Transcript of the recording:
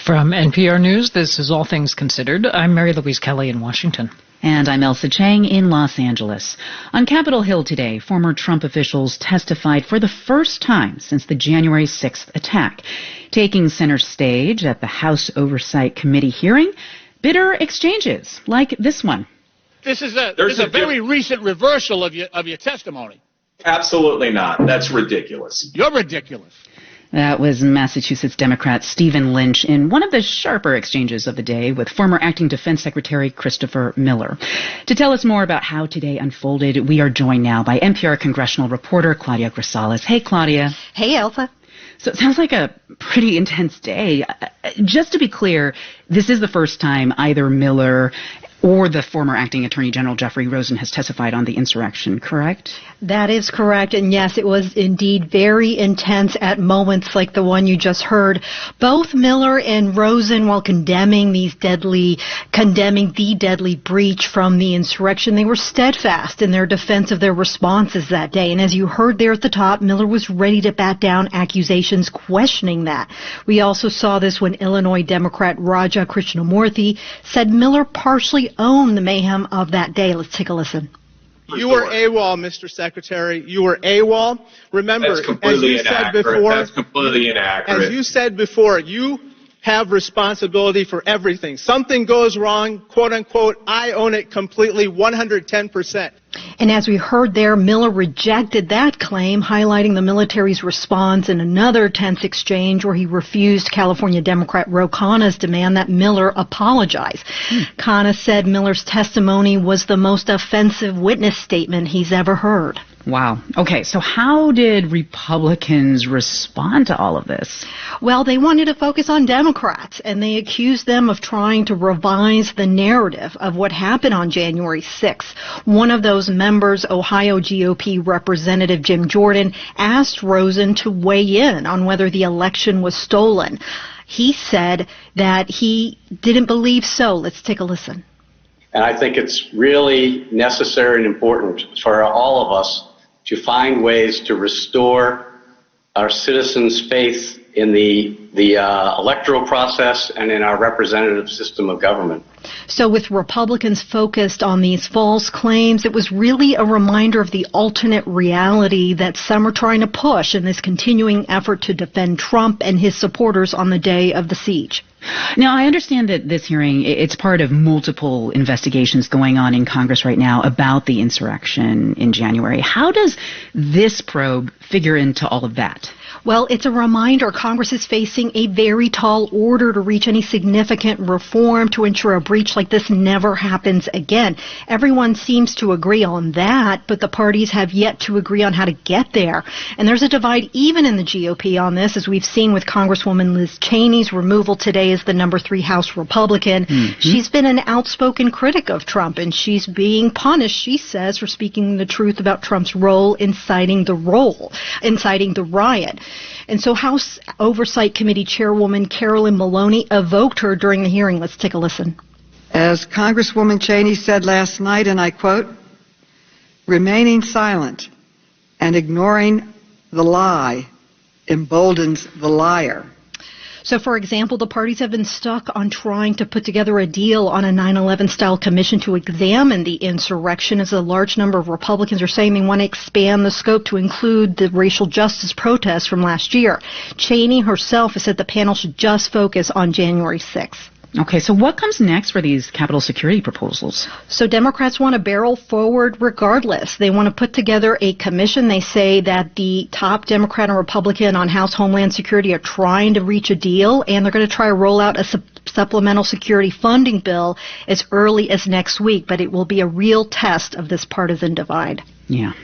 From NPR News, this is All Things Considered. I'm Mary Louise Kelly in Washington. And I'm Elsa Chang in Los Angeles. On Capitol Hill today, former Trump officials testified for the first time since the January 6th attack. Taking center stage at the House Oversight Committee hearing, bitter exchanges like this one. This is a very recent reversal of your testimony. Absolutely not. That's ridiculous. You're ridiculous. That was Massachusetts Democrat Stephen Lynch in one of the sharper exchanges of the day with former Acting Defense Secretary Christopher Miller. To tell us more about how today unfolded, we are joined now by NPR congressional reporter Claudia Grisales. Hey, Claudia. Hey, Elsa. So it sounds like a pretty intense day. Just to be clear, this is the first time either Miller or the former acting attorney general Jeffrey Rosen has testified on the insurrection, correct? That is correct. And yes, it was indeed very intense at moments like the one you just heard. Both Miller and Rosen, while condemning the deadly breach from the insurrection, they were steadfast in their defense of their responses that day. And as you heard there at the top, Miller was ready to bat down accusations questioning that. We also saw this when Illinois Democrat Raja Krishnamoorthi said Miller partially owned the mayhem of that day. Let's take a listen. You were AWOL, Mr. Secretary. You were AWOL. Remember, that's completely That's completely inaccurate. As you said before, you have responsibility for everything. Something goes wrong, quote unquote, I own it completely, 110%. And as we heard there, Miller rejected that claim, highlighting the military's response in another tense exchange where he refused California Democrat Ro Khanna's demand that Miller apologize. Khanna said Miller's testimony was the most offensive witness statement he's ever heard. Wow. Okay, so how did Republicans respond to all of this? Well, they wanted to focus on Democrats, and they accused them of trying to revise the narrative of what happened on January 6th. One of those members, Ohio GOP Representative Jim Jordan, asked Rosen to weigh in on whether the election was stolen. He said that he didn't believe so. Let's take a listen. And I think it's really necessary and important for all of us to find ways to restore our citizens' faith in the electoral process and in our representative system of government. So with Republicans focused on these false claims, it was really a reminder of the alternate reality that some are trying to push in this continuing effort to defend Trump and his supporters on the day of the siege. Now, I understand that this hearing, it's part of multiple investigations going on in Congress right now about the insurrection in January. How does this probe figure into all of that? Well, it's a reminder Congress is facing a very tall order to reach any significant reform to ensure a breach like this never happens again. Everyone seems to agree on that, but the parties have yet to agree on how to get there. And there's a divide even in the GOP on this, as we've seen with Congresswoman Liz Cheney's removal today as the number 3 House Republican. She's been an outspoken critic of Trump, and she's being punished, she says, for speaking the truth about Trump's role in inciting the riot. And so House Oversight Committee Chairwoman Carolyn Maloney evoked her during the hearing. Let's take a listen. As Congresswoman Cheney said last night, and I quote, "Remaining silent and ignoring the lie emboldens the liar." So, for example, the parties have been stuck on trying to put together a deal on a 9/11-style commission to examine the insurrection, as a large number of Republicans are saying they want to expand the scope to include the racial justice protests from last year. Cheney herself has said the panel should just focus on January 6th. Okay, so what comes next for these Capitol security proposals? So Democrats want to barrel forward regardless. They want to put together a commission. They say that the top Democrat and Republican on House Homeland Security are trying to reach a deal, and they're going to try to roll out a supplemental security funding bill as early as next week. But it will be a real test of this partisan divide. Yeah.